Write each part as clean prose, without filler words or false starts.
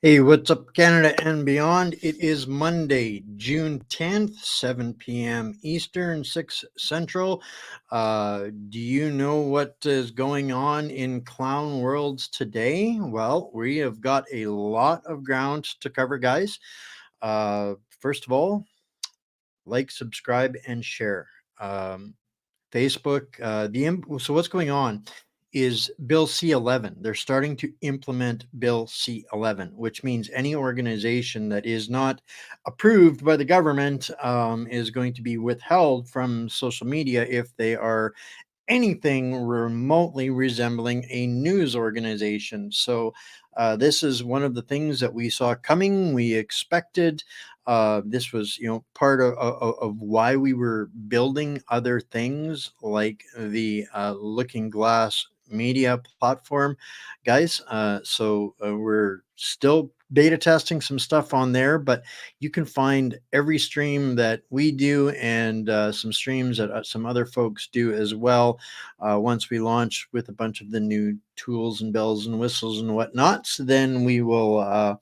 Hey, what's up, Canada and beyond? It is Monday, June 10th, 7 p.m. Eastern, 6 Central. Do you know what is going on in clown worlds today? Well, we have got a lot of ground to cover, guys. First of all, like, subscribe, and share. Um, Facebook. So what's going on is Bill C-11. They're starting to implement Bill C-11, which means any organization that is not approved by the government is going to be withheld from social media if they are anything remotely resembling a news organization. So, this is one of the things that we saw coming. We expected. This was, part of why we were building other things like the Looking Glass media platform, guys. We're still beta testing some stuff on there, but you can find every stream that we do and some streams that some other folks do as well once we launch with a bunch of the new tools and bells and whistles and whatnots. Then we will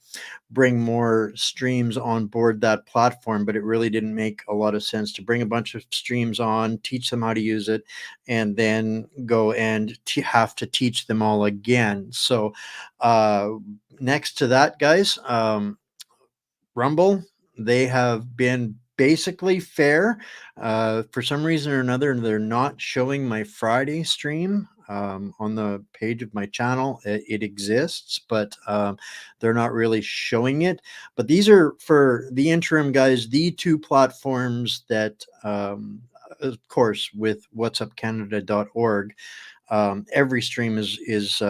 bring more streams on board that platform, but it really didn't make a lot of sense to bring a bunch of streams on, teach them how to use it, and then go and have to teach them all again. So uh, next to that, guys, Rumble, they have been basically fair. For some reason or another, they're not showing my Friday stream on the page of my channel. It exists, but they're not really showing it. But these are, for the interim, guys, the two platforms that, of course, with whatsupcanada.org, every stream is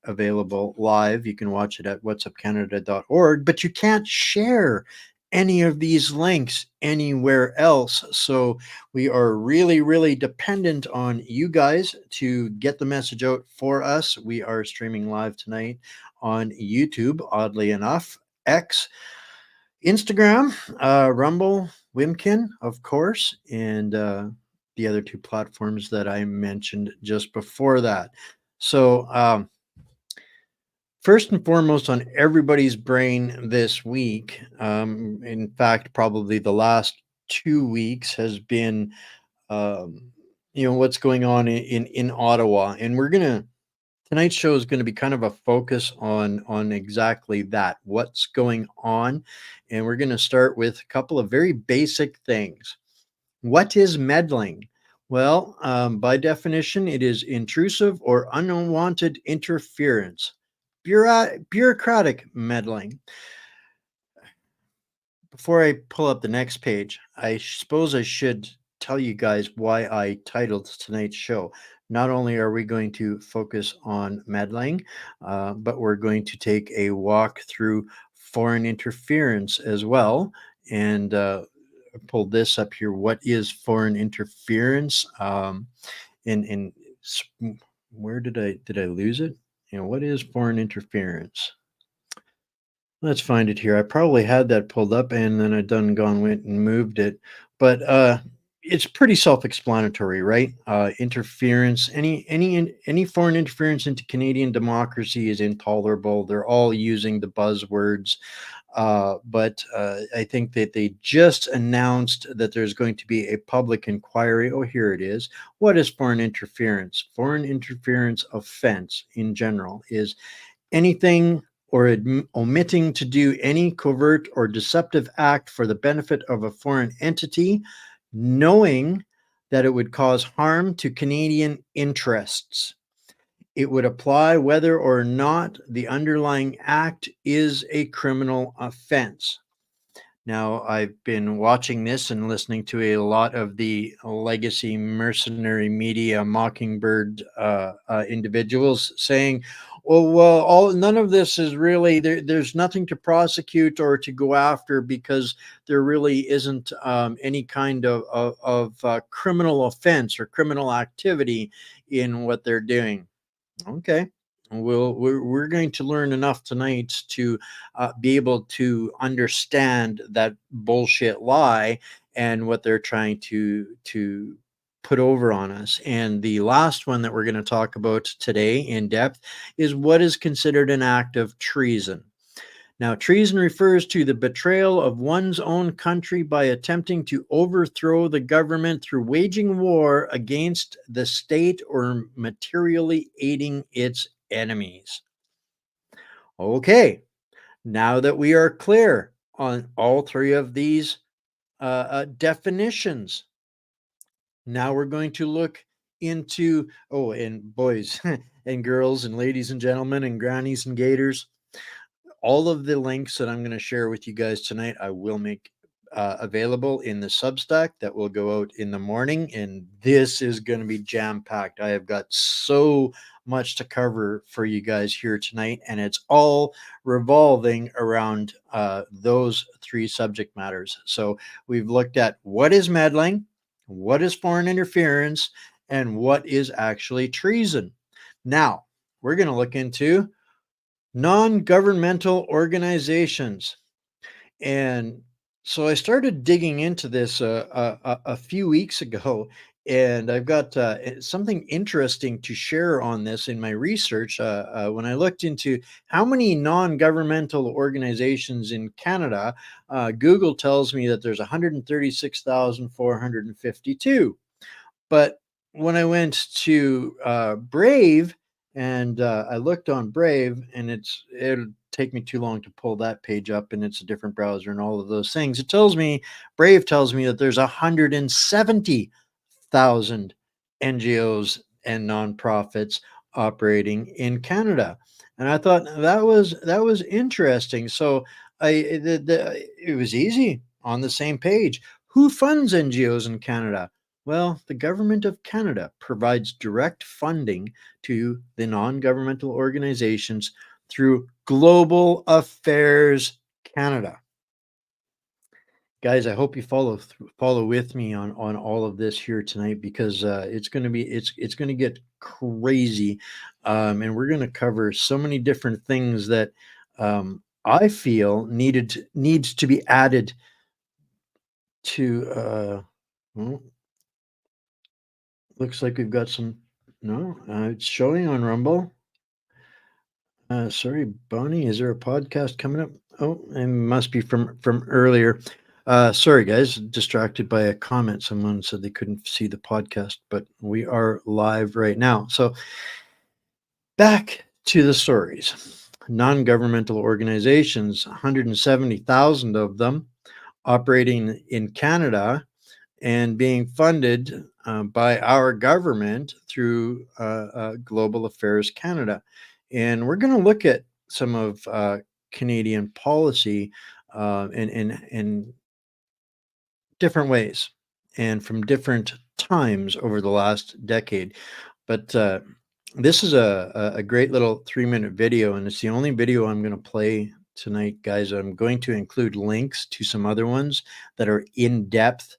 available live. You can watch it at whatsupcanada.org, but you can't share any of these links anywhere else. So we are really, really dependent on you guys to get the message out for us. We are streaming live tonight on YouTube, oddly enough, X, Instagram, Rumble, Wimkin, of course, and the other two platforms that I mentioned just before that. So, first and foremost, on everybody's brain this week, in fact, probably the last 2 weeks, has been, um, what's going on in Ottawa, and we're gonna tonight's show is going to be kind of a focus on exactly that, what's going on, and we're going to start with a couple of very basic things. What is meddling? Well, by definition, it is intrusive or unwanted interference. Bureaucratic meddling. Before I pull up the next page, I suppose I should tell you guys why I titled tonight's show. Not only are we going to focus on meddling, but we're going to take a walk through foreign interference as well. And I pulled this up here. What is foreign interference? In where did I lose it? What is foreign interference? Let's find it here. I probably had that pulled up and then I done gone went and moved it. But it's pretty self-explanatory, right? Interference, any foreign interference into Canadian democracy is intolerable. They're all using the buzzwords. But I think that they just announced that there's going to be a public inquiry. Oh, here it is. What is foreign interference? Foreign interference offense in general is anything or omitting to do any covert or deceptive act for the benefit of a foreign entity, knowing that it would cause harm to Canadian interests. It would apply whether or not the underlying act is a criminal offense. Now, I've been watching this and listening to a lot of the legacy mercenary media mockingbird individuals saying, well, all none of this is really there. There's nothing to prosecute or to go after because there really isn't any kind of criminal offense or criminal activity in what they're doing. Okay. We're going to learn enough tonight to be able to understand that bullshit lie and what they're trying to put over on us. And the last one that we're going to talk about today in depth is what is considered an act of treason. Now, treason refers to the betrayal of one's own country by attempting to overthrow the government through waging war against the state or materially aiding its enemies. Okay, now that we are clear on all three of these definitions, now we're going to look into, oh, and boys and girls and ladies and gentlemen and grannies and gators, all of the links that I'm going to share with you guys tonight, I will make available in the Substack that will go out in the morning. And this is going to be jam packed. I have got so much to cover for you guys here tonight, and it's all revolving around those three subject matters. So we've looked at what is meddling, what is foreign interference, and what is actually treason. Now, we're going to look into non-governmental organizations. And so I started digging into this a few weeks ago, and I've got something interesting to share on this in my research. When I looked into how many non-governmental organizations in Canada, Google tells me that there's 136,452. But when I went to Brave and I looked on Brave, and it'll take me too long to pull that page up, and it's a different browser and all of those things. Brave tells me that there's 170,000 NGOs and nonprofits operating in Canada. And I thought that was interesting. So it was easy on the same page. Who funds NGOs in Canada? Well, the government of Canada provides direct funding to the non-governmental organizations through Global Affairs Canada. Guys, I hope you follow with me on all of this here tonight, because it's going to get crazy, and we're going to cover so many different things that I feel needs to be added to. Well, looks like we've got some. No, it's showing on Rumble. Sorry, Bonnie, is there a podcast coming up? Oh, it must be from earlier. Sorry, guys, distracted by a comment. Someone said they couldn't see the podcast, but we are live right now. So back to the stories. Non-governmental organizations, 170,000 of them operating in Canada and being funded by our government through Global Affairs Canada. And we're going to look at some of Canadian policy in different ways and from different times over the last decade. But this is a great little 3-minute video, and it's the only video I'm going to play tonight, guys. I'm going to include links to some other ones that are in-depth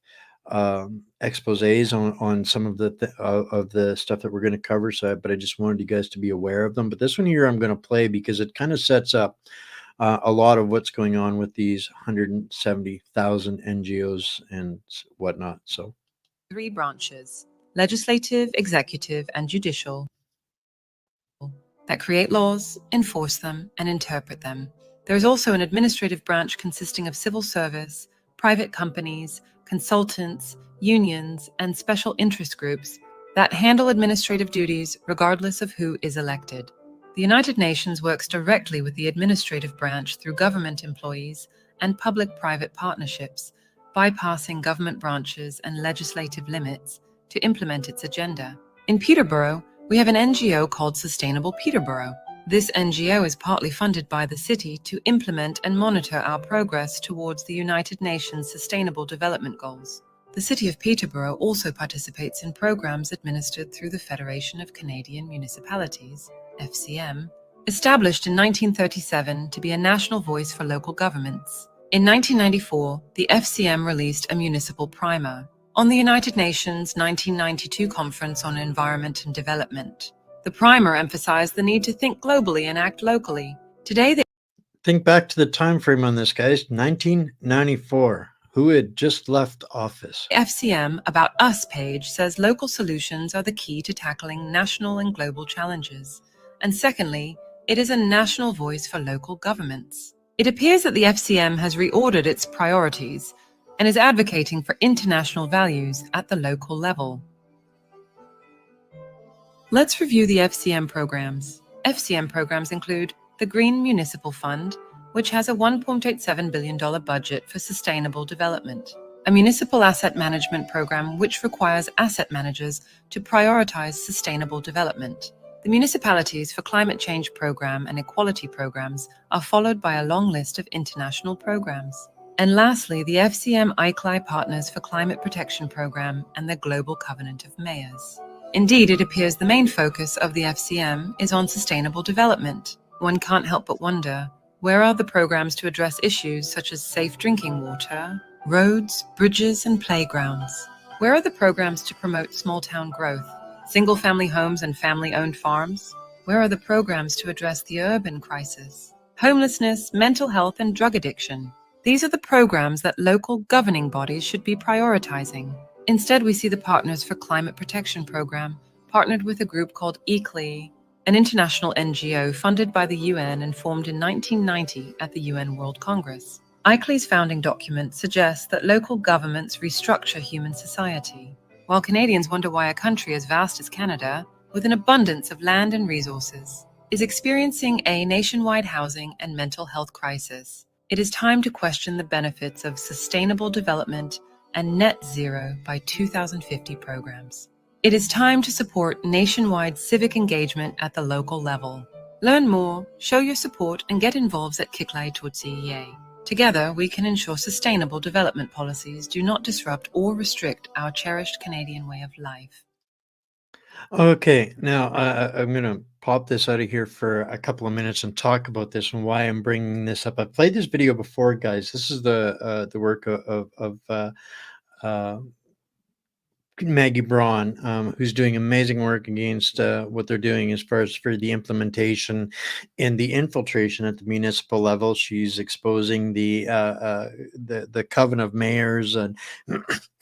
exposés on some of the stuff that we're going to cover. But I just wanted you guys to be aware of them. But this one here I'm going to play because it kind of sets up a lot of what's going on with these 170,000 NGOs and whatnot. So 3 branches: legislative, executive, and judicial, that create laws, enforce them, and interpret them. There is also an administrative branch consisting of civil service, private companies, consultants, unions, and special interest groups that handle administrative duties regardless of who is elected. The United Nations works directly with the administrative branch through government employees and public-private partnerships, bypassing government branches and legislative limits to implement its agenda. In Peterborough, we have an NGO called Sustainable Peterborough. This NGO is partly funded by the city to implement and monitor our progress towards the United Nations Sustainable Development Goals. The City of Peterborough also participates in programs administered through the Federation of Canadian Municipalities, FCM, established in 1937 to be a national voice for local governments. In 1994, the FCM released a municipal primer on the United Nations 1992 Conference on Environment and Development. The primer emphasized the need to think globally and act locally. Today, think back to the time frame on this, guys. 1994. Who had just left office? The FCM About Us page says local solutions are the key to tackling national and global challenges. And secondly, it is a national voice for local governments. It appears that the FCM has reordered its priorities and is advocating for international values at the local level. Let's review the FCM programs. FCM programs include the Green Municipal Fund, which has a $1.87 billion budget for sustainable development. A municipal asset management program which requires asset managers to prioritize sustainable development. The Municipalities for Climate Change Program and Equality programs are followed by a long list of international programs. And lastly, the FCM ICLAI Partners for Climate Protection Program and the Global Covenant of Mayors. Indeed, it appears the main focus of the FCM is on sustainable development. One can't help but wonder, where are the programs to address issues such as safe drinking water, roads, bridges, and playgrounds? Where are the programs to promote small-town growth, single-family homes and family-owned farms? Where are the programs to address the urban crisis, homelessness, mental health, and drug addiction? These are the programs that local governing bodies should be prioritizing. Instead, we see the Partners for Climate Protection Program partnered with a group called ICLAI, an international NGO funded by the UN and formed in 1990 at the UN World Congress. ICLAI's founding document suggests that local governments restructure human society, while Canadians wonder why a country as vast as Canada, with an abundance of land and resources, is experiencing a nationwide housing and mental health crisis. It is time to question the benefits of sustainable development and net zero by 2050 programs. It is time to support nationwide civic engagement at the local level. Learn more, show your support, and get involved at WWIII. Together, we can ensure sustainable development policies do not disrupt or restrict our cherished Canadian way of life. Okay, now I'm going to pop this out of here for a couple of minutes and talk about this and why I'm bringing this up. I've played this video before, guys. This is the work of uh, Maggie Braun, who's doing amazing work against what they're doing as far as for the implementation and the infiltration at the municipal level. She's exposing the coven of mayors and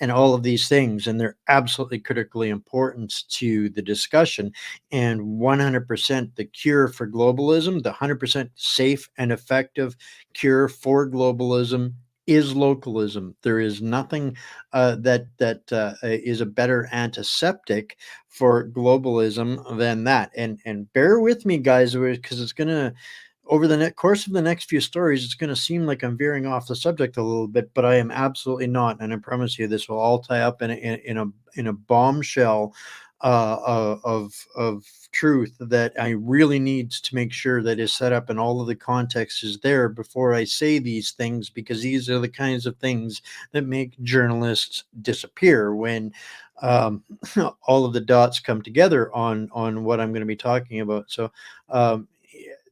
and all of these things, and they're absolutely critically important to the discussion. And 100% the cure for globalism, the 100% safe and effective cure for globalism is localism. There is nothing that is a better antiseptic for globalism than that. And bear with me, guys, because it's gonna over the course of the next few stories, it's going to seem like I'm veering off the subject a little bit, but I am absolutely not. And I promise you, this will all tie up in a bombshell of truth that I really need to make sure that is set up and all of the context is there before I say these things, because these are the kinds of things that make journalists disappear when all of the dots come together on what I'm going to be talking about. So um,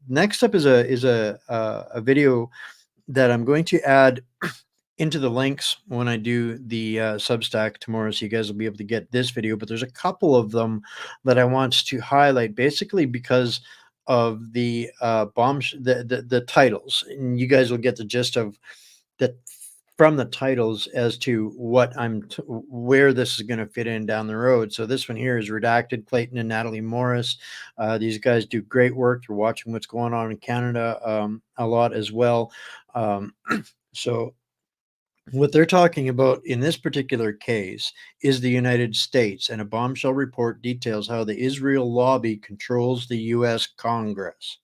next up is a video that I'm going to add into the links when I do the Substack tomorrow, so you guys will be able to get this video. But there's a couple of them that I want to highlight, basically because of the the titles, and you guys will get the gist of that from the titles as to what where this is going to fit in down the road. So this one here is Redacted, Clayton and Natalie Morris. These guys do great work. They're watching what's going on in Canada a lot as well. So what they're talking about in this particular case is the United States, and a bombshell report details how the Israel lobby controls the U.S. Congress.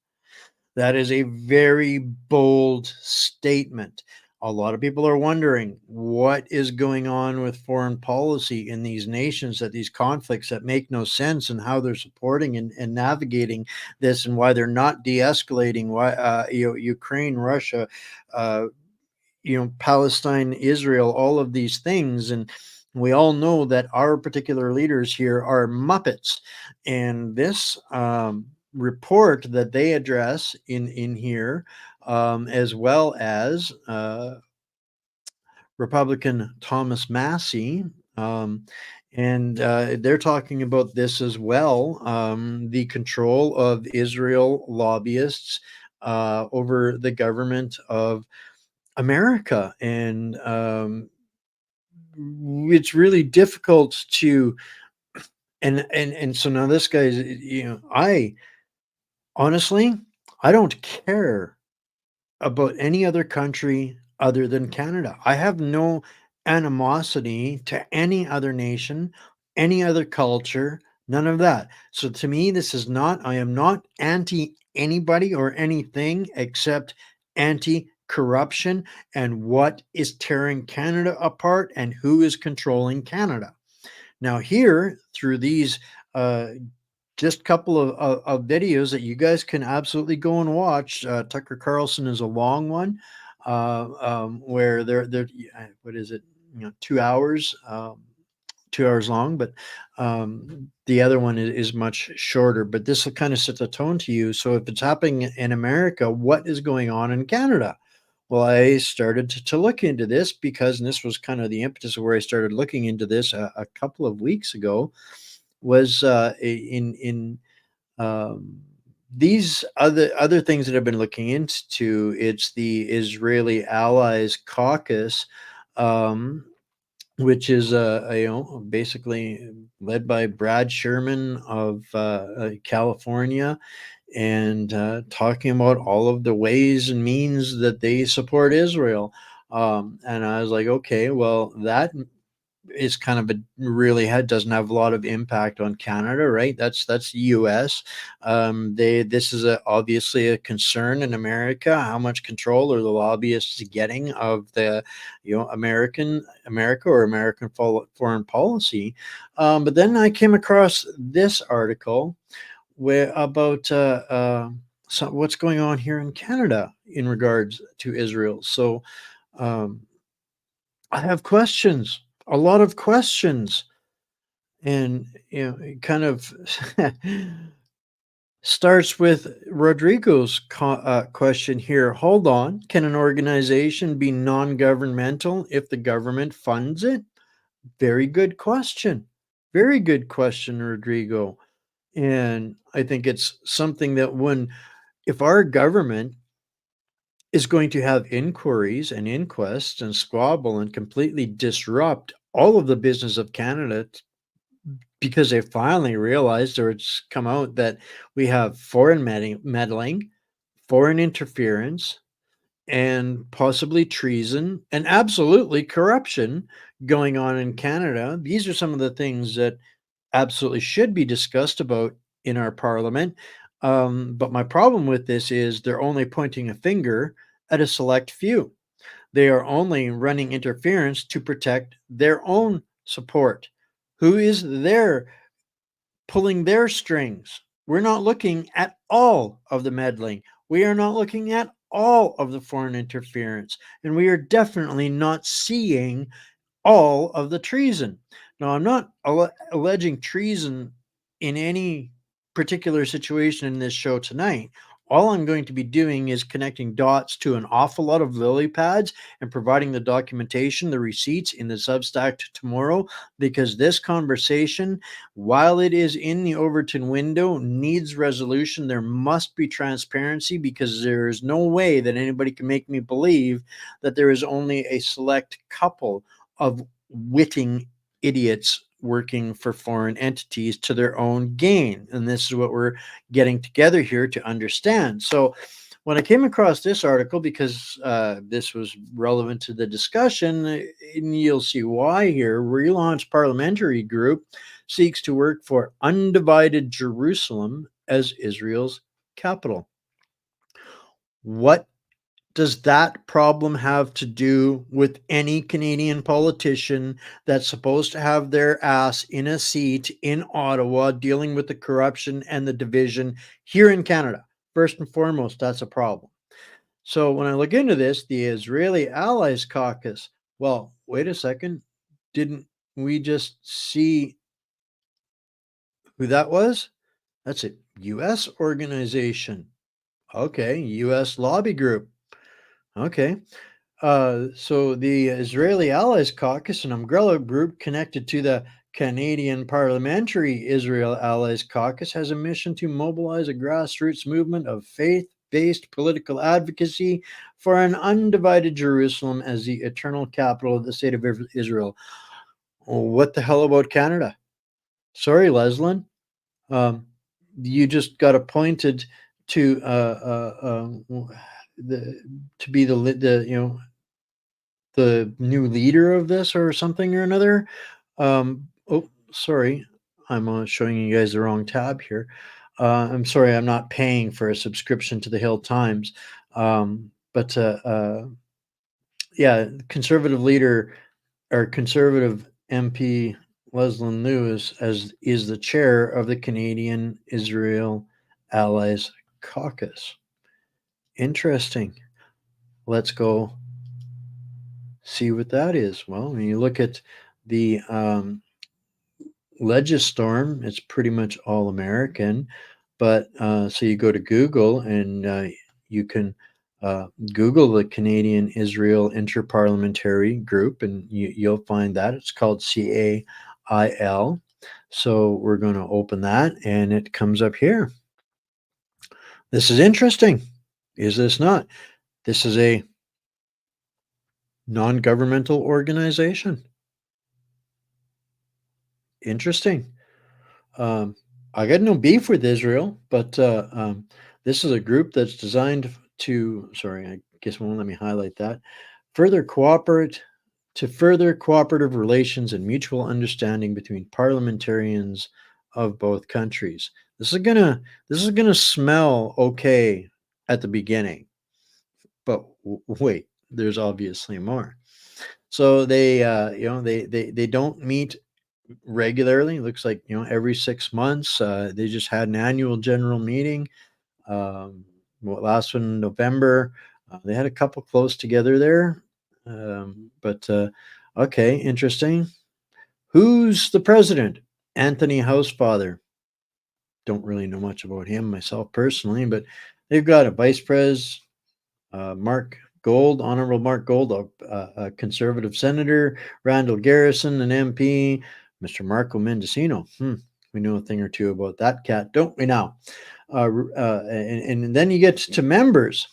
That is a very bold statement. A lot of people are wondering what is going on with foreign policy in these nations, that these conflicts that make no sense, and how they're supporting and navigating this, and why they're not de-escalating. Why Ukraine, Russia, uh, Palestine, Israel, all of these things. And we all know that our particular leaders here are muppets. And this report that they address in here, as well as Republican Thomas Massey, and they're talking about this as well, the control of Israel lobbyists over the government of America. And it's really difficult to and so now this guy's, I honestly, I don't care about any other country other than Canada. I have no animosity to any other nation, any other culture, none of that. So to me, this is not, I am not anti anybody or anything except anti corruption and what is tearing Canada apart and who is controlling Canada. Now, here through these uh, just couple of videos that you guys can absolutely go and watch. Tucker Carlson is a long one, where they're what is it? 2 hours, 2 hours long, but the other one is much shorter. But this will kind of set the tone to you. So if it's happening in America, what is going on in Canada? Well, I started to look into this because, and this was kind of the impetus of where I started looking into this a couple of weeks ago, was in um, these other things that I've been looking into. It's the Israeli Allies Caucus, um, which is basically led by Brad Sherman of California, and talking about all of the ways and means that they support Israel. And I was like, okay, well, that is kind of a really doesn't have a lot of impact on Canada, right? That's US. They This is obviously a concern in America. How much control are the lobbyists getting of the America or American foreign policy? But then I came across this article where about what's going on here in Canada in regards to Israel. So um, I have questions, a lot of questions, and it kind of starts with Rodrigo's question here. Hold on, can an organization be non-governmental if the government funds it? Very good question. Very good question, Rodrigo. And I think it's something that if our government is going to have inquiries and inquests and squabble and completely disrupt all of the business of Canada, because they finally realized, or it's come out, that we have foreign meddling, foreign interference, and possibly treason and absolutely corruption going on in Canada. These are some of the things that absolutely should be discussed about in our parliament. But my problem with this is they're only pointing a finger at a select few. They are only running interference to protect their own support. Who is there pulling their strings? We're not looking at all of the meddling. We are not looking at all of the foreign interference. And we are definitely not seeing all of the treason. Now, I'm not alleging treason in any particular situation in this show tonight. All I'm going to be doing is connecting dots to an awful lot of lily pads and providing the documentation, the receipts in the Substack tomorrow, because this conversation, while it is in the Overton window, needs resolution. There must be transparency, because there is no way that anybody can make me believe that there is only a select couple of witting idiots working for foreign entities to their own gain. And this is what we're getting together here to understand. So when I came across this article, because this was relevant to the discussion, and you'll see why here, Relaunch Parliamentary Group seeks to work for undivided Jerusalem as Israel's capital. What does that problem have to do with any Canadian politician that's supposed to have their ass in a seat in Ottawa dealing with the corruption and the division here in Canada? First and foremost, that's a problem. So when I look into this, the Israeli Allies Caucus, well, wait a second. Didn't we just see who that was? That's a U.S. organization. Okay, U.S. lobby group. Okay. So the Israeli Allies Caucus, an umbrella group connected to the Canadian Parliamentary Israel Allies Caucus, has a mission to mobilize a grassroots movement of faith-based political advocacy for an undivided Jerusalem as the eternal capital of the state of Israel. What the hell about Canada? Sorry, Leslin. Um, you just got appointed to to be the new leader of this or something or another. Oh, sorry, I'm showing you guys the wrong tab here. I'm sorry, I'm not paying for a subscription to the Hill Times. But yeah, conservative leader or conservative MP Leslie Lewis as is the chair of the Canadian Israel Allies Caucus. Interesting. Let's go see what that is. Well, when you look at the Legistorm, it's pretty much all American. But so you go to Google and you can Google the Canadian Israel Interparliamentary Group, and you'll find that it's called CAIL. So we're going to open that, and it comes up here. This is interesting. Is this not? This is a non-governmental organization. Interesting. I got no beef with Israel, but this is a group that's designed to. Sorry, I guess won't let me highlight that. Further cooperative relations and mutual understanding between parliamentarians of both countries. This is gonna smell okay at the beginning, but wait, there's obviously more. So they don't meet regularly. It looks like every 6 months. They just had an annual general meeting. Last one in November. They had a couple close together there, but okay, interesting. Who's the president? Anthony Housefather. Don't really know much about him myself personally, but they've got a vice pres, Mark Gold, Honorable Mark Gold, a conservative senator, Randall Garrison, an MP, Mr. Marco Mendocino. We know a thing or two about that cat, don't we now? And then you get to members,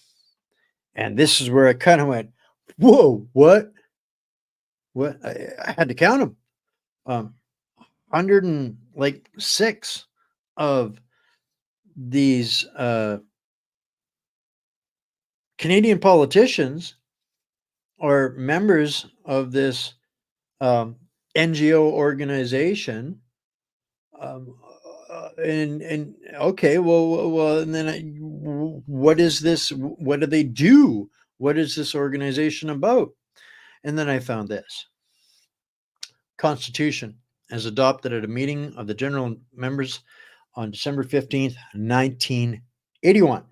and this is where I kind of went, whoa, what? What? I had to count them. 106 of these Canadian politicians are members of this NGO organization. Um, and okay, well, and then what is this? What do they do? What is this organization about? And then I found this Constitution, as adopted at a meeting of the general members on December 15th, 1981,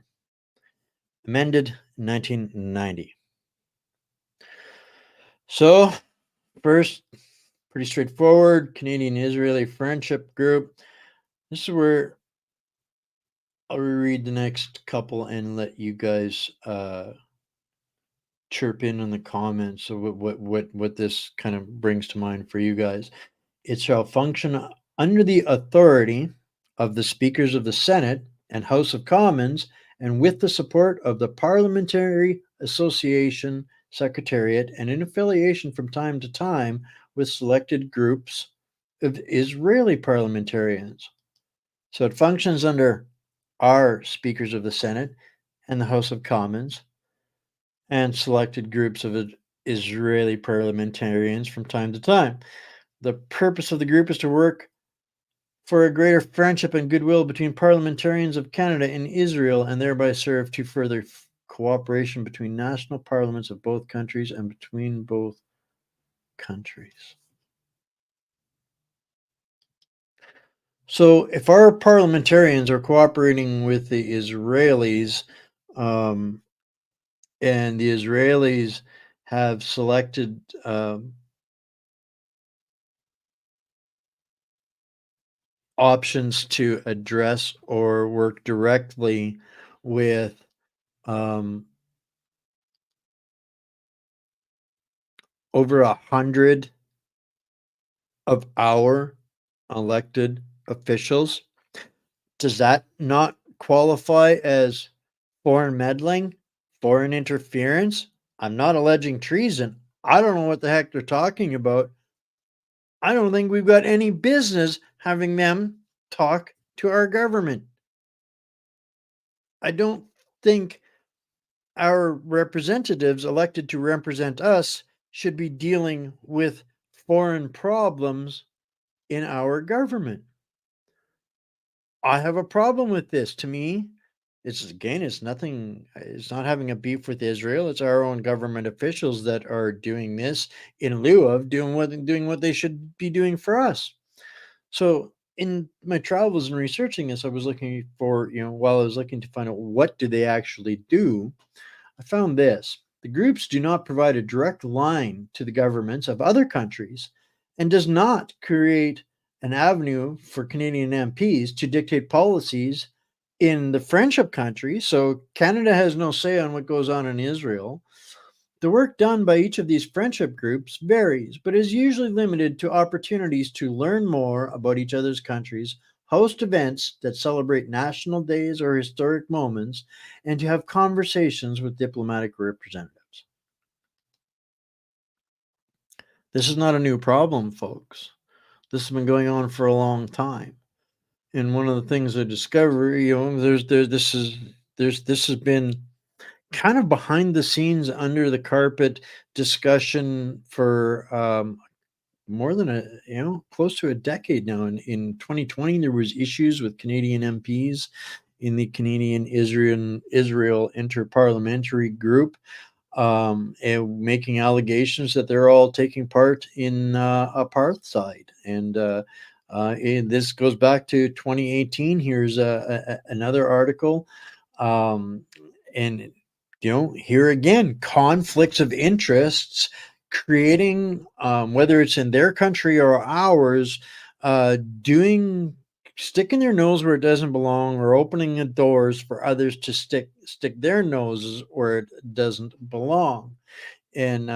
amended in 1990. So, first, pretty straightforward Canadian Israeli Friendship Group. This is where I'll reread the next couple and let you guys chirp in the comments. So what this kind of brings to mind for you guys. It shall function under the authority of the speakers of the Senate and House of Commons, and with the support of the Parliamentary Association Secretariat, and in affiliation from time to time with selected groups of Israeli parliamentarians. So it functions under our speakers of the Senate and the House of Commons and selected groups of Israeli parliamentarians from time to time. The purpose of the group is to work for a greater friendship and goodwill between parliamentarians of Canada and Israel, and thereby serve to further cooperation between national parliaments of both countries and between both countries. So, if our parliamentarians are cooperating with the Israelis, and the Israelis have selected options to address or work directly with over 100 of our elected officials. Does that not qualify as foreign meddling, foreign interference? I'm not alleging treason. I don't know what the heck they're talking about. I don't think we've got any business having them talk to our government. I don't think our representatives elected to represent us should be dealing with foreign problems in our government. I have a problem with this. To me, it's nothing, it's not having a beef with Israel. It's our own government officials that are doing this in lieu of doing what they should be doing for us. So in my travels and researching this, I was looking for, while I was looking to find out what do they actually do, I found this. The groups do not provide a direct line to the governments of other countries and does not create an avenue for Canadian MPs to dictate policies in the friendship countries. So Canada has no say on what goes on in Israel. The work done by each of these friendship groups varies, but is usually limited to opportunities to learn more about each other's countries, host events that celebrate national days or historic moments, and to have conversations with diplomatic representatives. This is not a new problem, folks. This has been going on for a long time. And one of the things I discovered, this has been kind of behind the scenes, under the carpet discussion for more than close to a decade now. In 2020, there was issues with Canadian MPs in the Canadian Israel Interparliamentary Group, and making allegations that they're all taking part in apartheid. And this goes back to 2018. Here's another article. Um, and here again, conflicts of interests creating, whether it's in their country or ours, doing sticking their nose where it doesn't belong, or opening the doors for others to stick their noses where it doesn't belong. And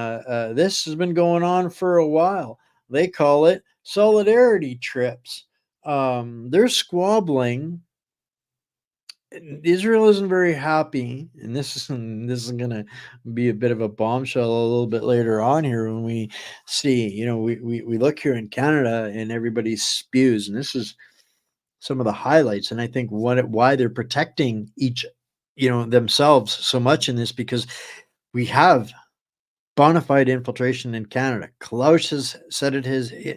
this has been going on for a while. They call it solidarity trips. They're squabbling. Israel isn't very happy, and this is going to be a bit of a bombshell a little bit later on here when we see, we look here in Canada and everybody spews, and this is some of the highlights. And I think why they're protecting each, themselves so much in this, because we have bona fide infiltration in Canada. Klaus has said it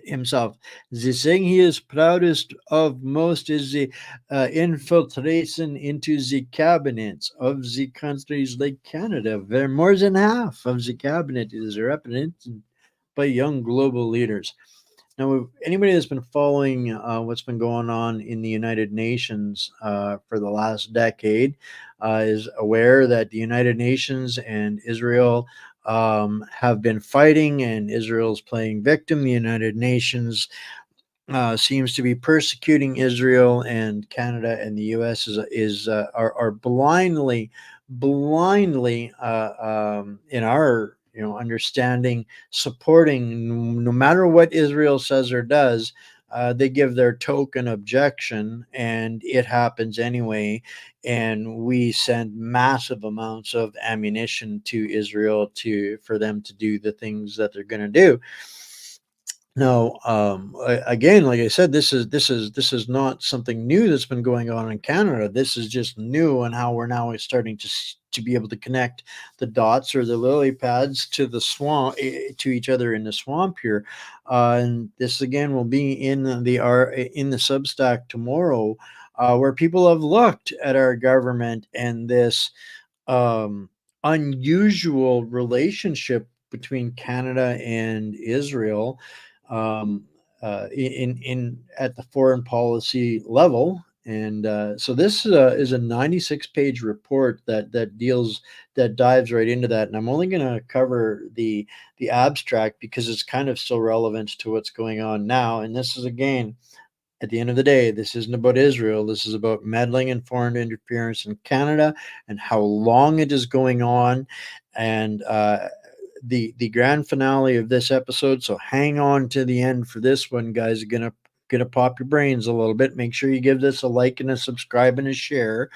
himself. The thing he is proudest of most is the infiltration into the cabinets of the countries like Canada, where more than half of the cabinet is represented by young global leaders. Now, anybody that's been following what's been going on in the United Nations for the last decade is aware that the United Nations and Israel have been fighting, and Israel's playing victim. The United Nations seems to be persecuting Israel, and Canada and the U.S. are blindly in our understanding, supporting, no matter what Israel says or does. They give their token objection, and it happens anyway. And we send massive amounts of ammunition to Israel for them to do the things that they're going to do. No, again, like I said, this is not something new that's been going on in Canada. This is just new, and how we're now starting to be able to connect the dots, or the lily pads, to the swamp, to each other in the swamp here. And this again will be in the Substack tomorrow, where people have looked at our government and this unusual relationship between Canada and Israel, in at the foreign policy level. And so this is a 96-page report that dives right into that. And I'm only going to cover the abstract, because it's kind of still relevant to what's going on now. And this is, again, at the end of the day, this isn't about Israel. This is about meddling and foreign interference in Canada, and how long it is going on. And the grand finale of this episode. So hang on to the end for this one, guys. Gonna pop your brains a little bit. Make sure you give this a like and a subscribe and a share.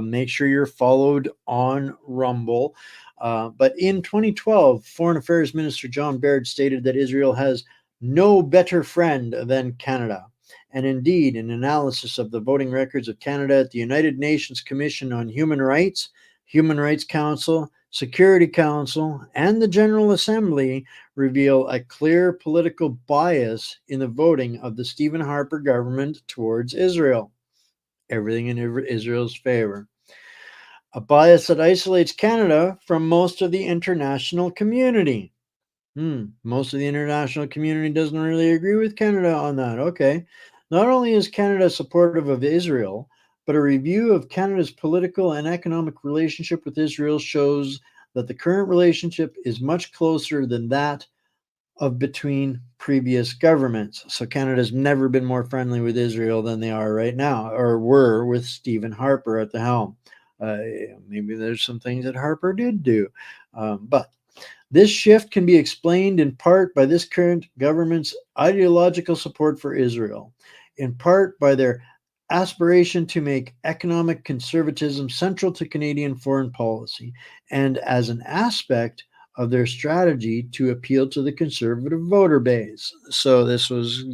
Make sure you're followed on Rumble. But in 2012, Foreign Affairs Minister John Baird stated that Israel has no better friend than Canada. And indeed, an analysis of the voting records of Canada at the United Nations Commission on Human Rights Human Rights Council, Security Council, and the General Assembly reveal a clear political bias in the voting of the Stephen Harper government towards Israel. Everything in Israel's favor. A bias that isolates Canada from most of the international community. Most of the international community doesn't really agree with Canada on that. Okay. Not only is Canada supportive of Israel, but a review of Canada's political and economic relationship with Israel shows that the current relationship is much closer than that of between previous governments. So Canada's never been more friendly with Israel than they are right now, or were with Stephen Harper at the helm. Maybe there's some things that Harper did do, but this shift can be explained in part by this current government's ideological support for Israel, in part by their aspiration to make economic conservatism central to Canadian foreign policy, and as an aspect of their strategy to appeal to the conservative voter base. So this was,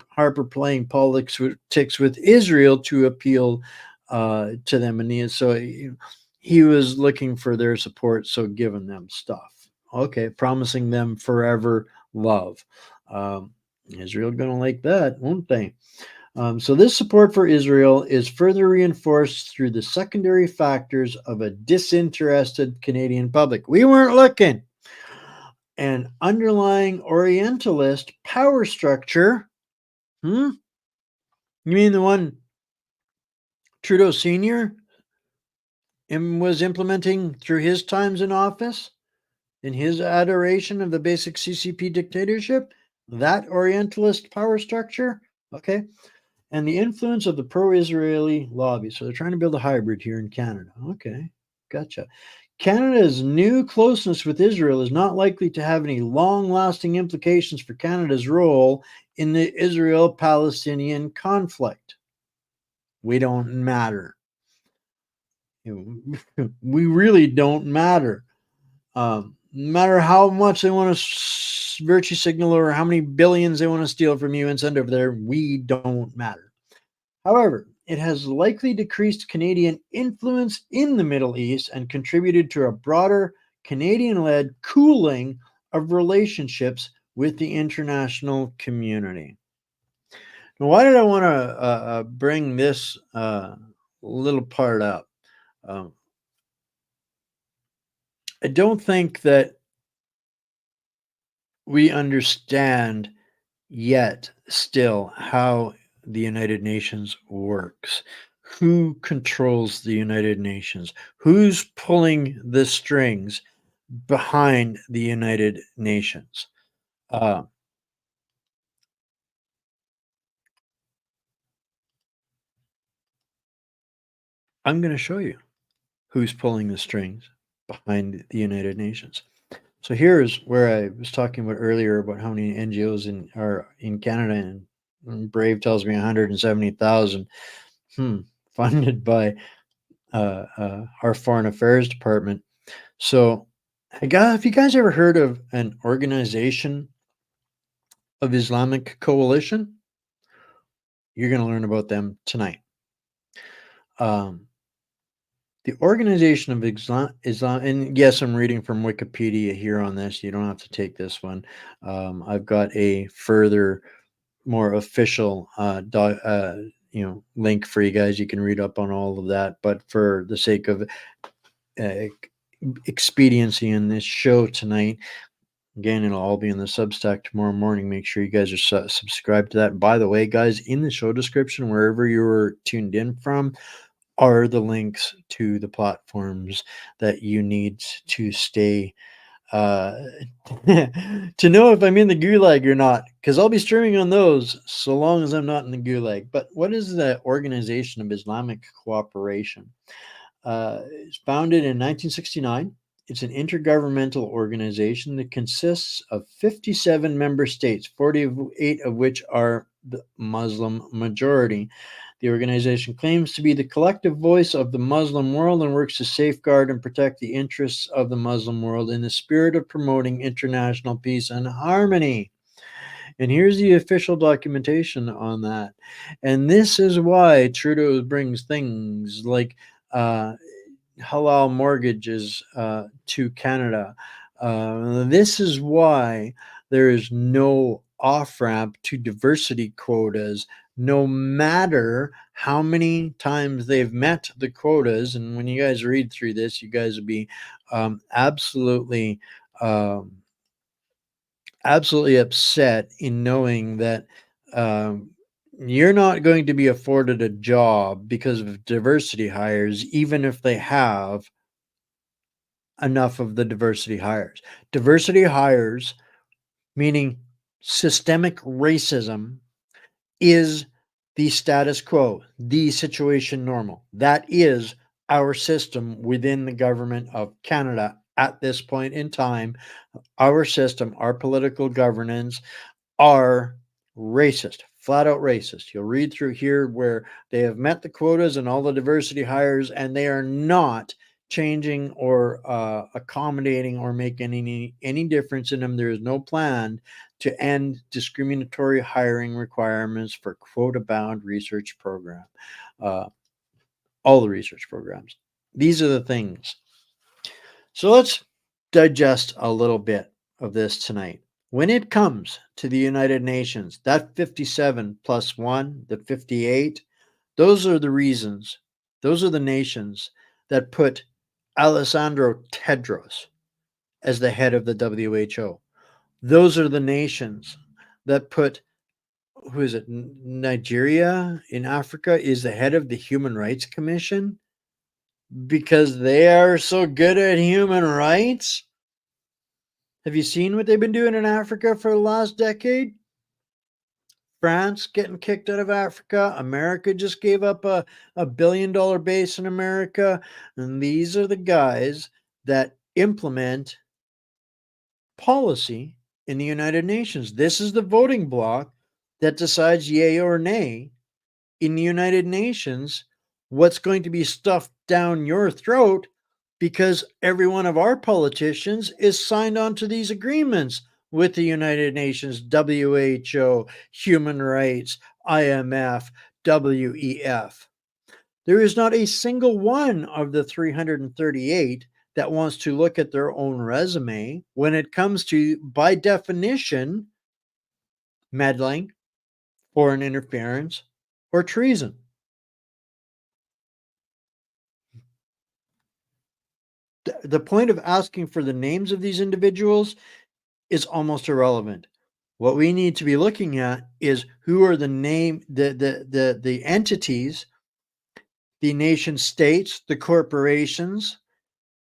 Harper playing politics with Israel to appeal to them, and he was looking for their support, so giving them stuff. Okay, promising them forever love. Israel gonna like that, won't they? So this support for Israel is further reinforced through the secondary factors of a disinterested Canadian public. We weren't looking. An underlying Orientalist power structure. You mean the one Trudeau Sr. was implementing through his times in office, in his adoration of the basic CCP dictatorship? That Orientalist power structure? Okay. And the influence of the pro-Israeli lobby. So they're trying to build a hybrid here in Canada. Okay, gotcha. Canada's new closeness with Israel is not likely to have any long-lasting implications for Canada's role in the Israel-Palestinian conflict. We don't matter. We really don't matter. No matter how much they want to virtue signal or how many billions they want to steal from you and send over there, we don't matter. However, it has likely decreased Canadian influence in the Middle East and contributed to a broader Canadian-led cooling of relationships with the international community. Now, why did I want to bring this little part up? I don't think that we understand yet still how the United Nations works. Who controls the United Nations? Who's pulling the strings behind the United Nations? I'm going to show you who's pulling the strings behind the United Nations. So here's where I was talking about earlier about how many NGOs are in Canada, and Brave tells me 170,000. Funded by our Foreign Affairs Department. So, have you guys ever heard of an Organization of Islamic Coalition? You're going to learn about them tonight. The Organization of Islam, and yes, I'm reading from Wikipedia here on this. You don't have to take this one. I've got a further, more official, link for you guys. You can read up on all of that. But for the sake of expediency in this show tonight, again, it'll all be in the Substack tomorrow morning. Make sure you guys are subscribed to that. By the way, guys, in the show description, wherever you're tuned in from, are the links to the platforms that you need to stay to know if I'm in the gulag or not, because I'll be streaming on those so long as I'm not in the gulag. But what is the Organization of Islamic Cooperation? It's founded in 1969. It's an intergovernmental organization that consists of 57 member states, 48 of which are the Muslim majority. The organization claims to be the collective voice of the Muslim world and works to safeguard and protect the interests of the Muslim world in the spirit of promoting international peace and harmony. And here's the official documentation on that. And this is why Trudeau brings things like halal mortgages to Canada. This is why there is no off ramp to diversity quotas, no matter how many times they've met the quotas. And when you guys read through this, you guys will be absolutely, um, absolutely upset in knowing that. Um, you're not going to be afforded a job because of diversity hires, even if they have enough of the diversity hires. Diversity hires, meaning systemic racism, is the status quo, the situation normal. That is our system within the government of Canada at this point in time. Our system, our political governance, are racist, flat out racist. You'll read through here where they have met the quotas and all the diversity hires, and they are not changing or accommodating or making any difference in them. There is no plan to end discriminatory hiring requirements for quota bound research program. Uh, all the research programs. These are the things. So let's digest a little bit of this tonight. When it comes to the United Nations, that 57 plus 1, the 58, those are the reasons, those are the nations that put Alessandro Tedros as the head of the WHO. Those are the nations that put, who is it, Nigeria in Africa is the head of the Human Rights Commission because they are so good at human rights. Have you seen what they've been doing in Africa for the last decade? France getting kicked out of Africa. America just gave up a $1 billion base in America. And these are the guys that implement policy in the United Nations. This is the voting bloc that decides yay or nay in the United Nations what's going to be stuffed down your throat because every one of our politicians is signed on to these agreements with the United Nations, WHO, human rights, IMF, WEF. There is not a single one of the 338 that wants to look at their own resume when it comes to, by definition, meddling, foreign interference, or treason. The point of asking for the names of these individuals is almost irrelevant. What we need to be looking at is who are the entities, the nation states, the corporations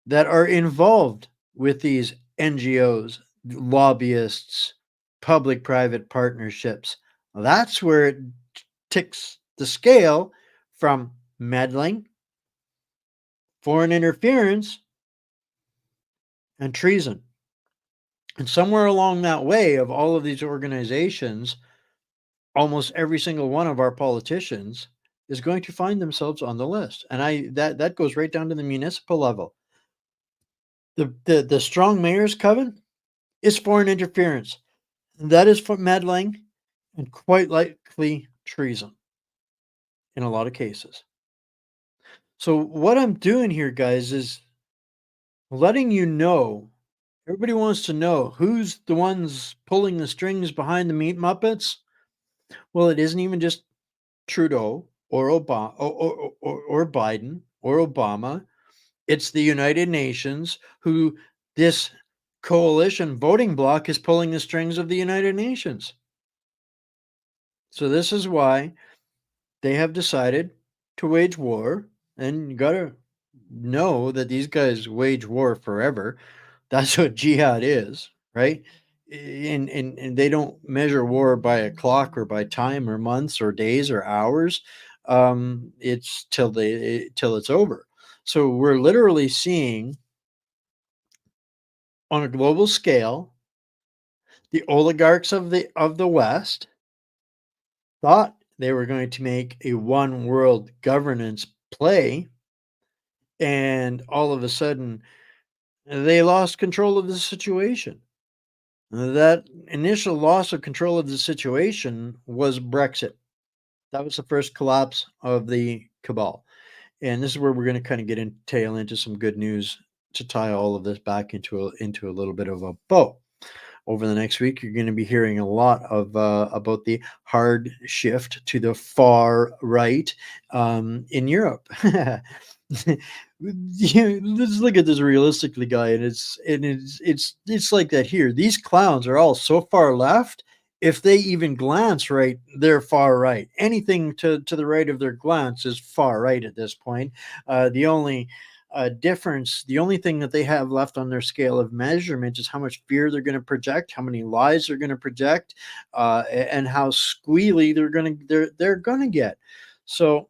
that are involved with these NGOs, lobbyists, public private partnerships. That's where it ticks the scale from meddling, foreign interference, and treason. And somewhere along that way of all of these organizations, almost every single one of our politicians is going to find themselves on the list. And that goes right down to the municipal level. The strong mayor's coven is foreign interference. That is for meddling and quite likely treason in a lot of cases. So what I'm doing here, guys, is letting you know. Everybody wants to know who's the ones pulling the strings behind the meat muppets. Well, it isn't even just Trudeau or Obama or Biden or Obama. It's the United Nations who this coalition voting bloc is pulling the strings of the United Nations. So this is why they have decided to wage war, and you got to know that these guys wage war forever. That's what jihad is, right? And they don't measure war by a clock or by time or months or days or hours. It's till it's over. So we're literally seeing on a global scale the oligarchs of the West thought they were going to make a one world governance play, and all of a sudden they lost control of the situation. That initial loss of control of the situation was Brexit. That was the first collapse of the cabal. And this is where we're going to kind of tail into some good news to tie all of this back into a little bit of a bow. Over the next week, you're going to be hearing a lot of about the hard shift to the far right in Europe. Let's look at this realistically, guy, and it's like that here. These clowns are all so far left. If they even glance right, they're far right. Anything to the right of their glance is far right at this point. The only difference, the only thing that they have left on their scale of measurement is how much fear they're going to project, how many lies they're going to project, and how squealy they're going to get. So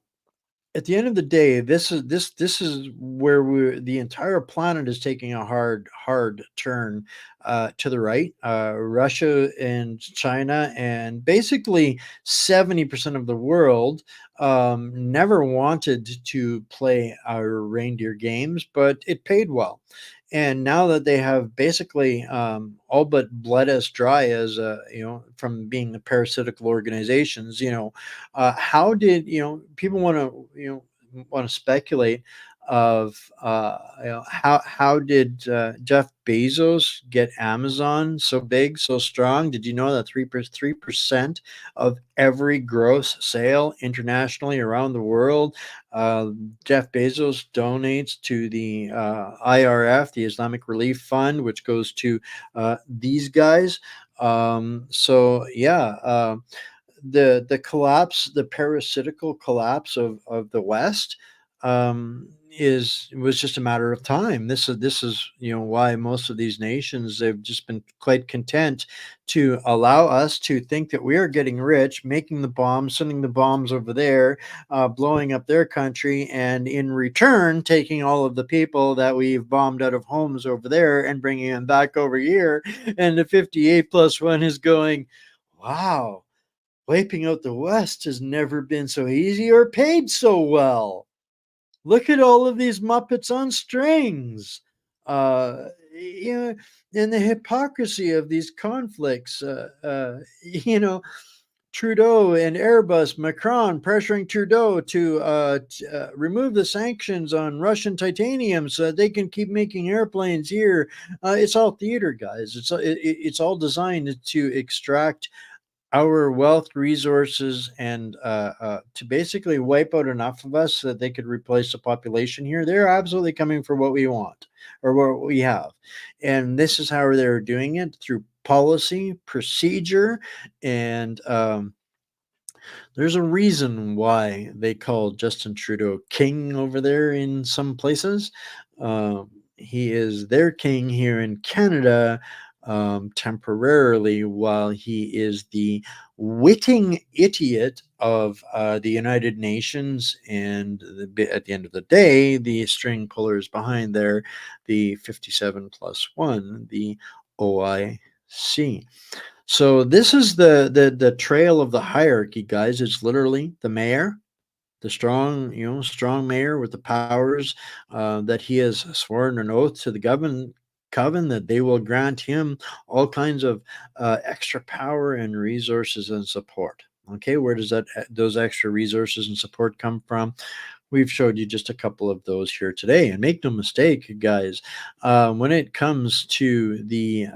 at the end of the day, this is where the entire planet is taking a hard turn to the right. Russia and China and basically 70% of the world never wanted to play our reindeer games, but it paid well. And now that they have basically all but bled us dry as from being the parasitical organizations, how did people want to speculate of how did Jeff Bezos get Amazon so big, so strong? Did you know that 3% of every gross sale internationally around the world, uh, Jeff Bezos donates to the IRF, the Islamic Relief Fund, which goes to these guys. So yeah, the collapse, the parasitical collapse of the West, is was just a matter of time. This is why most of these nations, they've just been quite content to allow us to think that we are getting rich, making the bombs, sending the bombs over there, blowing up their country, and in return taking all of the people that we've bombed out of homes over there and bringing them back over here. And the 58 plus one is going, wow, wiping out the West has never been so easy or paid so well. Look at all of these Muppets on strings. You know, and the hypocrisy of these conflicts. Trudeau and Airbus, Macron pressuring Trudeau to remove the sanctions on Russian titanium so that they can keep making airplanes here. It's all theater, guys. It's all designed to extract our wealth, resources, and to basically wipe out enough of us so that they could replace the population here. They're absolutely coming for what we want or what we have. And this is how they're doing it, through policy, procedure, and there's a reason why they call Justin Trudeau king over there in some places. He is their king here in Canada temporarily, while he is the witting idiot of the United Nations. And at the end of the day, the string pullers behind there, the 57 plus 1, the OIC. So this is the trail of the hierarchy, guys. It's literally the mayor, the strong mayor with the powers that he has sworn an oath to the coven that they will grant him all kinds of extra power and resources and support. Okay, where does those extra resources and support come from? We've showed you just a couple of those here today, and make no mistake, guys. When it comes to the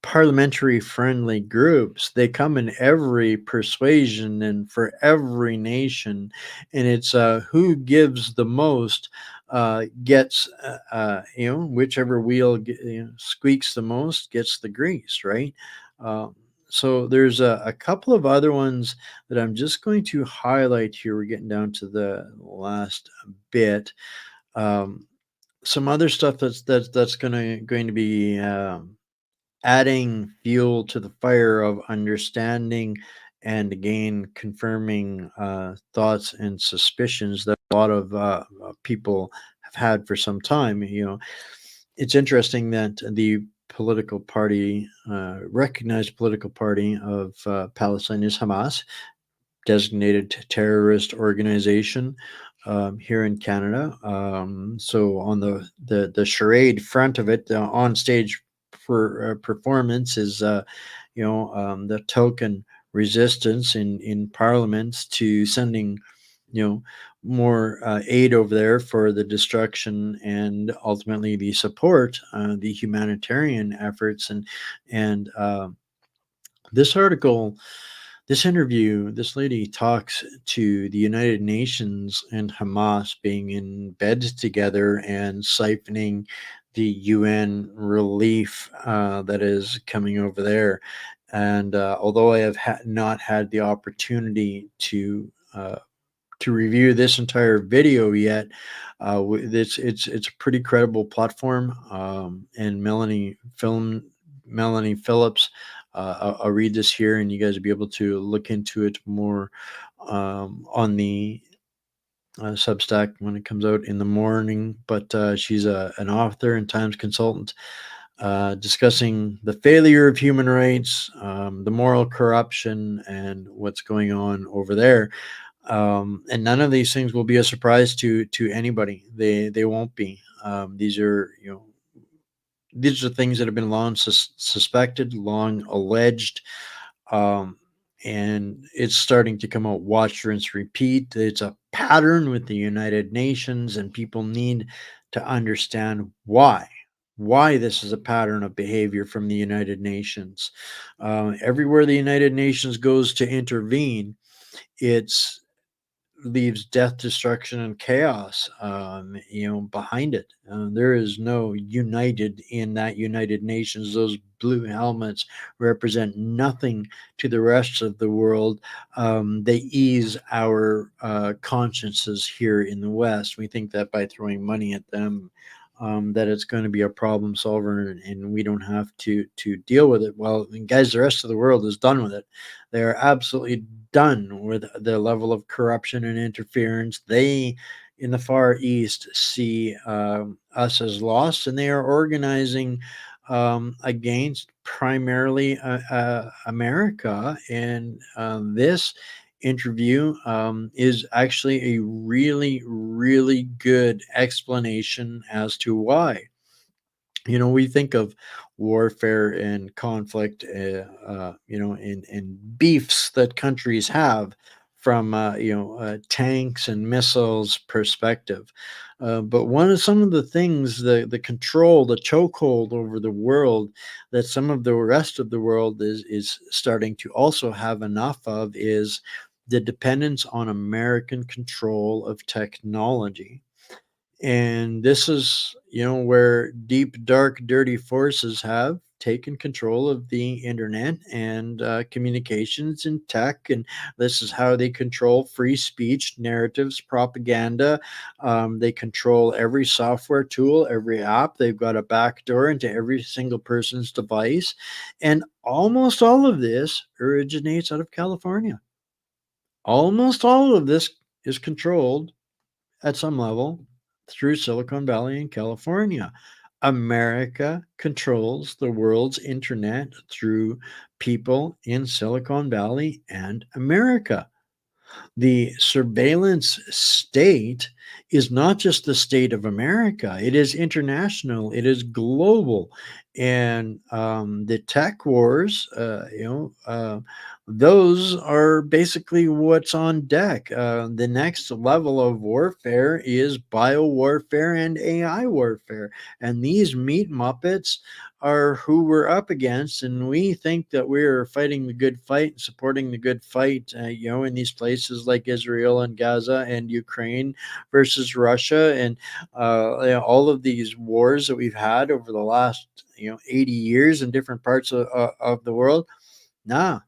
parliamentary friendly groups, they come in every persuasion and for every nation, and it's who gives the most gets whichever wheel squeaks the most gets the grease, right? So there's a couple of other ones that I'm just going to highlight here. We're getting down to the last bit. Some other stuff that's going to be adding fuel to the fire of understanding, and again confirming thoughts and suspicions that a lot of people have had for some time. It's interesting that the political party, recognized political party of Palestine, is Hamas, designated terrorist organization here in Canada. So on the charade front of it, on stage for performance is the token resistance in parliaments to sending more aid over there for the destruction and ultimately the support, the humanitarian efforts. And this article, this interview, this lady talks to the United Nations and Hamas being in bed together and siphoning the UN relief that is coming over there. And although I have not had the opportunity to review this entire video yet, it's a pretty credible platform. And Melanie Phillips. I'll read this here, and you guys will be able to look into it more on the Substack when it comes out in the morning. But she's an author and Times consultant, discussing the failure of human rights, the moral corruption, and what's going on over there. And none of these things will be a surprise to anybody. They won't be. These are these are things that have been long suspected, long alleged, um, and it's starting to come out. Watch, rinse, repeat. It's a pattern with the United Nations, and people need to understand why this is a pattern of behavior from the United Nations. Everywhere the United Nations goes to intervene, it's leaves death, destruction, and chaos, behind it. There is no united in that United Nations. Those blue helmets represent nothing to the rest of the world. They ease our consciences here in the West. We think that by throwing money at them, that it's going to be a problem solver, and we don't have to deal with it. Well, guys, the rest of the world is done with it. They are absolutely done with the level of corruption and interference. They, in the Far East, see us as lost, and they are organizing against primarily America. And this interview is actually a really, really good explanation as to why. We think of warfare and conflict, and beefs that countries have from, tanks and missiles perspective. But some of the things, the control, the chokehold over the world that some of the rest of the world is starting to also have enough of is the dependence on American control of technology. And this is, where deep, dark, dirty forces have taken control of the internet and communications and tech. And this is how they control free speech, narratives, propaganda. They control every software tool, every app. They've got a backdoor into every single person's device. And almost all of this originates out of California. Almost all of this is controlled at some level through Silicon Valley and California. America controls the world's internet through people in Silicon Valley and America. The surveillance state is not just the state of America, it is international, it is global. And the tech wars, those are basically what's on deck. The next level of warfare is bio warfare and AI warfare. And these meat muppets are who we're up against, and we think that we're fighting the good fight and supporting the good fight, in these places like Israel and Gaza and Ukraine versus Russia, and all of these wars that we've had over the last 80 years in different parts of the world. Nah,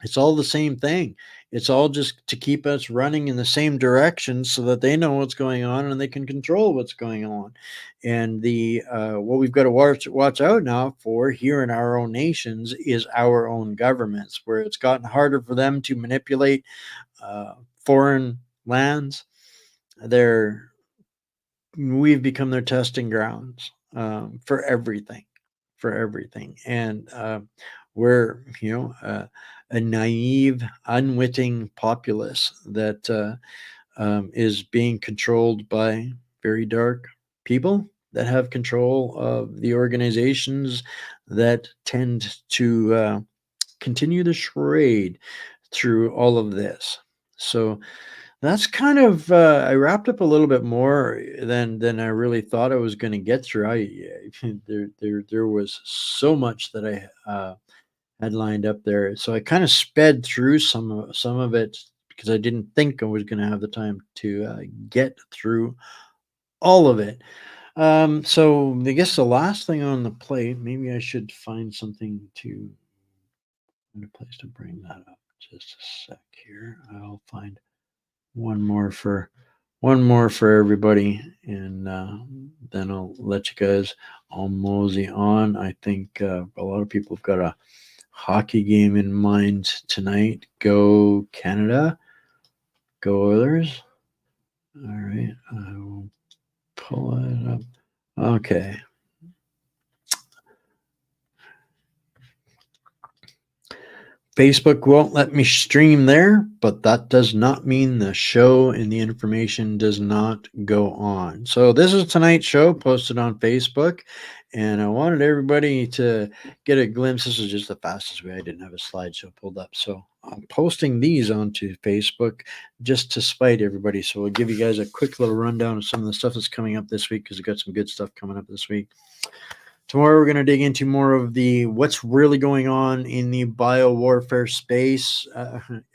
it's all the same thing. It's all just to keep us running in the same direction so that they know what's going on and they can control what's going on. And the what we've got to watch out now for here in our own nations is our own governments, where it's gotten harder for them to manipulate foreign lands. They're We've become their testing grounds for everything, and we're a naive, unwitting populace that is being controlled by very dark people that have control of the organizations that tend to continue the charade through all of this. So That's kind of I wrapped up a little bit more than I really thought I was going to get through. There was so much that I had lined up there, so I kind of sped through some of it because I didn't think I was going to have the time to get through all of it. So I guess the last thing on the plate, maybe I should find something to find a place to bring that up. Just a sec here. I'll find one more for everybody, and then I'll let you guys all mosey on. I think a lot of people have got a hockey game in mind tonight. Go Canada, go Oilers. All right, I will pull it up. Okay. Facebook won't let me stream there, but that does not mean the show and the information does not go on. So this is tonight's show posted on Facebook, and I wanted everybody to get a glimpse. This is just the fastest way. I didn't have a slideshow pulled up, so I'm posting these onto Facebook just to spite everybody. So we'll give you guys a quick little rundown of some of the stuff that's coming up this week because we've got some good stuff coming up this week. Tomorrow we're going to dig into more of the what's really going on in the biowarfare space,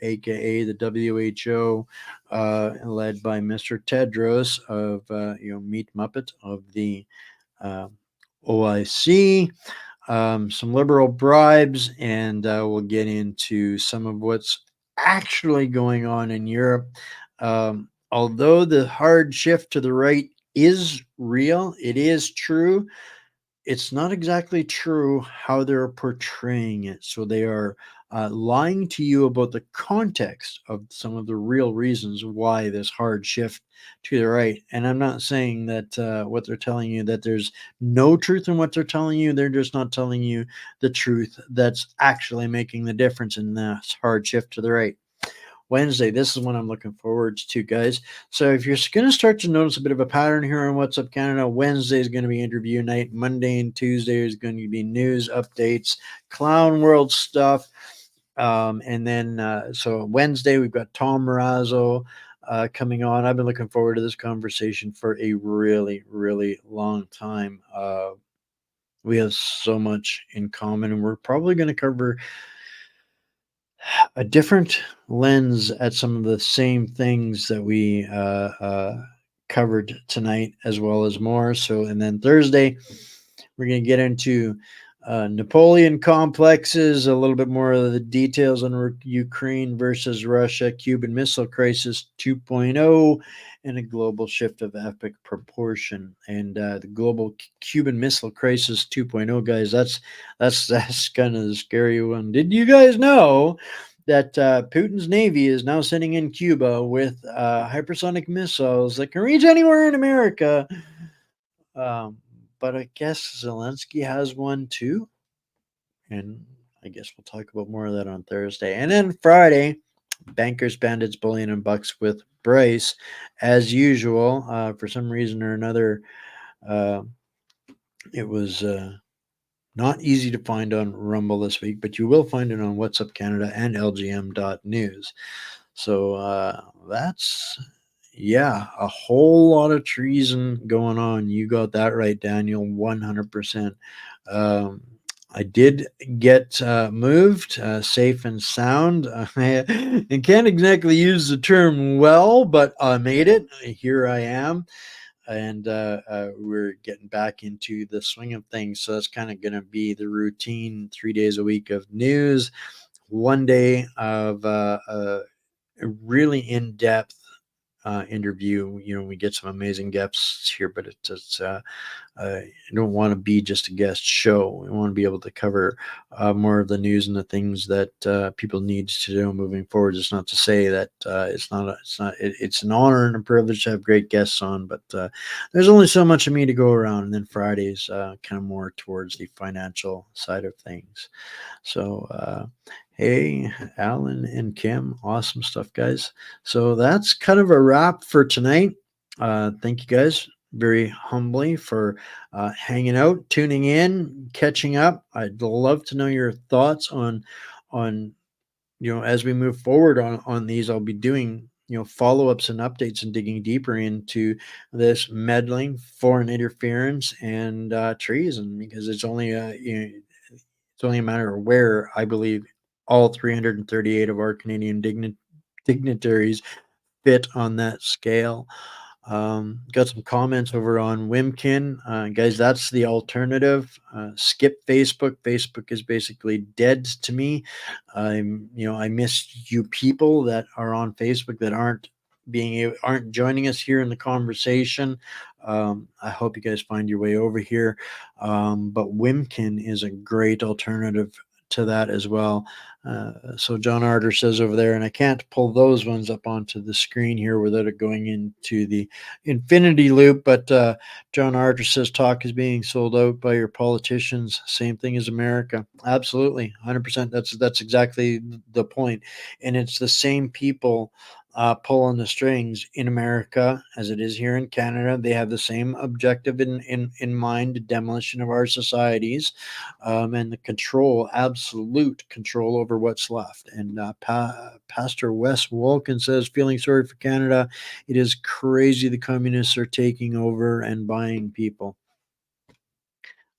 aka the WHO, led by Mr. Tedros of Meat Muppet of the uh, OIC. Some liberal bribes, and we'll get into some of what's actually going on in Europe. Although the hard shift to the right is real, it is true, it's not exactly true how they're portraying it. So they are lying to you about the context of some of the real reasons why this hard shift to the right. And I'm not saying that what they're telling you, that there's no truth in what they're telling you. They're just not telling you the truth that's actually making the difference in this hard shift to the right. Wednesday. This is what I'm looking forward to, guys. So if you're going to start to notice a bit of a pattern here on What's Up Canada, Wednesday is going to be interview night. Monday and Tuesday is going to be news updates, clown world stuff. And then, so Wednesday, we've got Tom Marazzo coming on. I've been looking forward to this conversation for a really, really long time. We have so much in common, and we're probably going to cover a different lens at some of the same things that we covered tonight, as well as more. So, and then Thursday, we're going to get into Napoleon complexes, a little bit more of the details on Ukraine versus Russia, Cuban Missile Crisis 2.0, and a global shift of epic proportion. And the global Cuban Missile Crisis 2.0, guys, that's kind of the scary one. Did you guys know that Putin's Navy is now sitting in Cuba with hypersonic missiles that can reach anywhere in America? Um, but I guess Zelensky has one too. And I guess we'll talk about more of that on Thursday. And then Friday, Bankers, Bandits, Bullion, and Bucks with Bryce. As usual, for some reason or another, uh, it was not easy to find on Rumble this week, but you will find it on What's Up Canada and LGM.news. So that's, yeah, a whole lot of treason going on. You got that right, Daniel, 100%. I did get moved safe and sound. I can't exactly use the term well, but I made it. Here I am. And we're getting back into the swing of things. So that's kind of going to be the routine 3 days a week of news, 1 day of a really in-depth interview. We get some amazing guests here, but it's I don't want to be just a guest show. We want to be able to cover more of the news and the things that people need to know moving forward. It's not to say that it's an honor and a privilege to have great guests on, but there's only so much of me to go around. And then Fridays kind of more towards the financial side of things. So, hey, Alan and Kim, awesome stuff, guys. So that's kind of a wrap for tonight. Thank you guys very humbly for hanging out, tuning in, catching up. I'd love to know your thoughts on as we move forward on these. I'll be doing follow-ups and updates and digging deeper into this meddling, foreign interference, and treason, because it's only it's only a matter of where I believe all 338 of our Canadian dignitaries fit on that scale. Got some comments over on Wimkin. Guys, that's the alternative. Skip Facebook. Facebook is basically dead to me. I miss you people that are on Facebook that aren't joining us here in the conversation. I hope you guys find your way over here. But Wimkin is a great alternative to that as well. So John Arter says over there, and I can't pull those ones up onto the screen here without it going into the infinity loop. But John Arter says talk is being sold out by your politicians. Same thing as America. Absolutely, 100%. That's exactly the point. And it's the same people pulling the strings in America as it is here in Canada. They have the same objective in mind: demolition of our societies, and the absolute control over what's left. And Pastor Wes Wolkin says, feeling sorry for Canada. It is crazy the communists are taking over and buying people.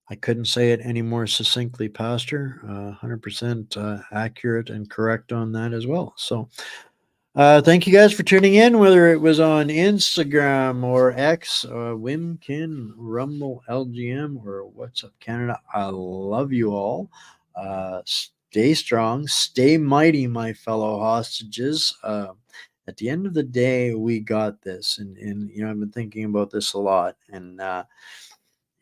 I couldn't say it any more succinctly, Pastor. 100% accurate and correct on that as well. So thank you guys for tuning in, whether it was on Instagram or X, Wimkin, Rumble, LGM, or What's Up Canada. I love you all. Stay strong, stay mighty, my fellow hostages. At the end of the day, we got this. And I've been thinking about this a lot. And, at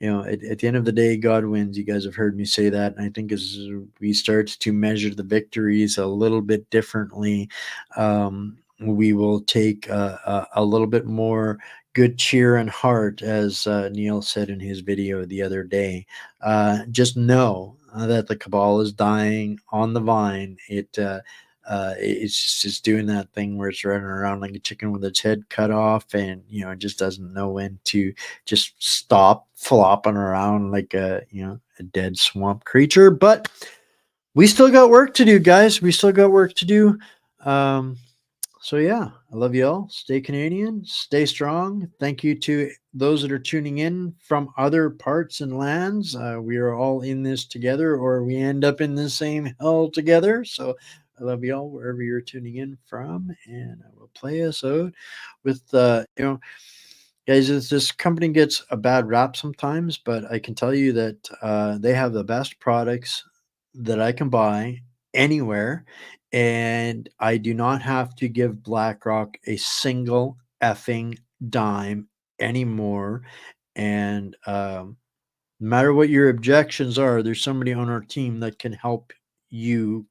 the end of the day, God wins. You guys have heard me say that. And I think as we start to measure the victories a little bit differently, we will take a little bit more good cheer and heart, as Neil said in his video the other day. Just know that the cabal is dying on the vine. It's doing that thing where it's running around like a chicken with its head cut off, and it just doesn't know when to just stop flopping around like a dead swamp creature. But we still got work to do, guys. We still got work to do. So yeah, I love you all. Stay Canadian, stay strong. Thank you to those that are tuning in from other parts and lands. We are all in this together, or we end up in the same hell together. So I love you all wherever you're tuning in from, and I will play us out with guys, this company gets a bad rap sometimes, but I can tell you that they have the best products that I can buy anywhere, and I do not have to give BlackRock a single effing dime anymore. And no matter what your objections are, there's somebody on our team that can help you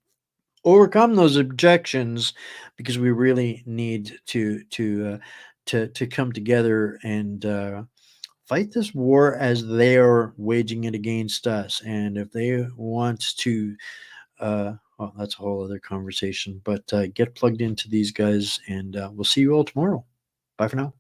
overcome those objections, because we really need to come together and fight this war as they are waging it against us. And if they want to well, that's a whole other conversation, but get plugged into these guys, and we'll see you all tomorrow. Bye for now.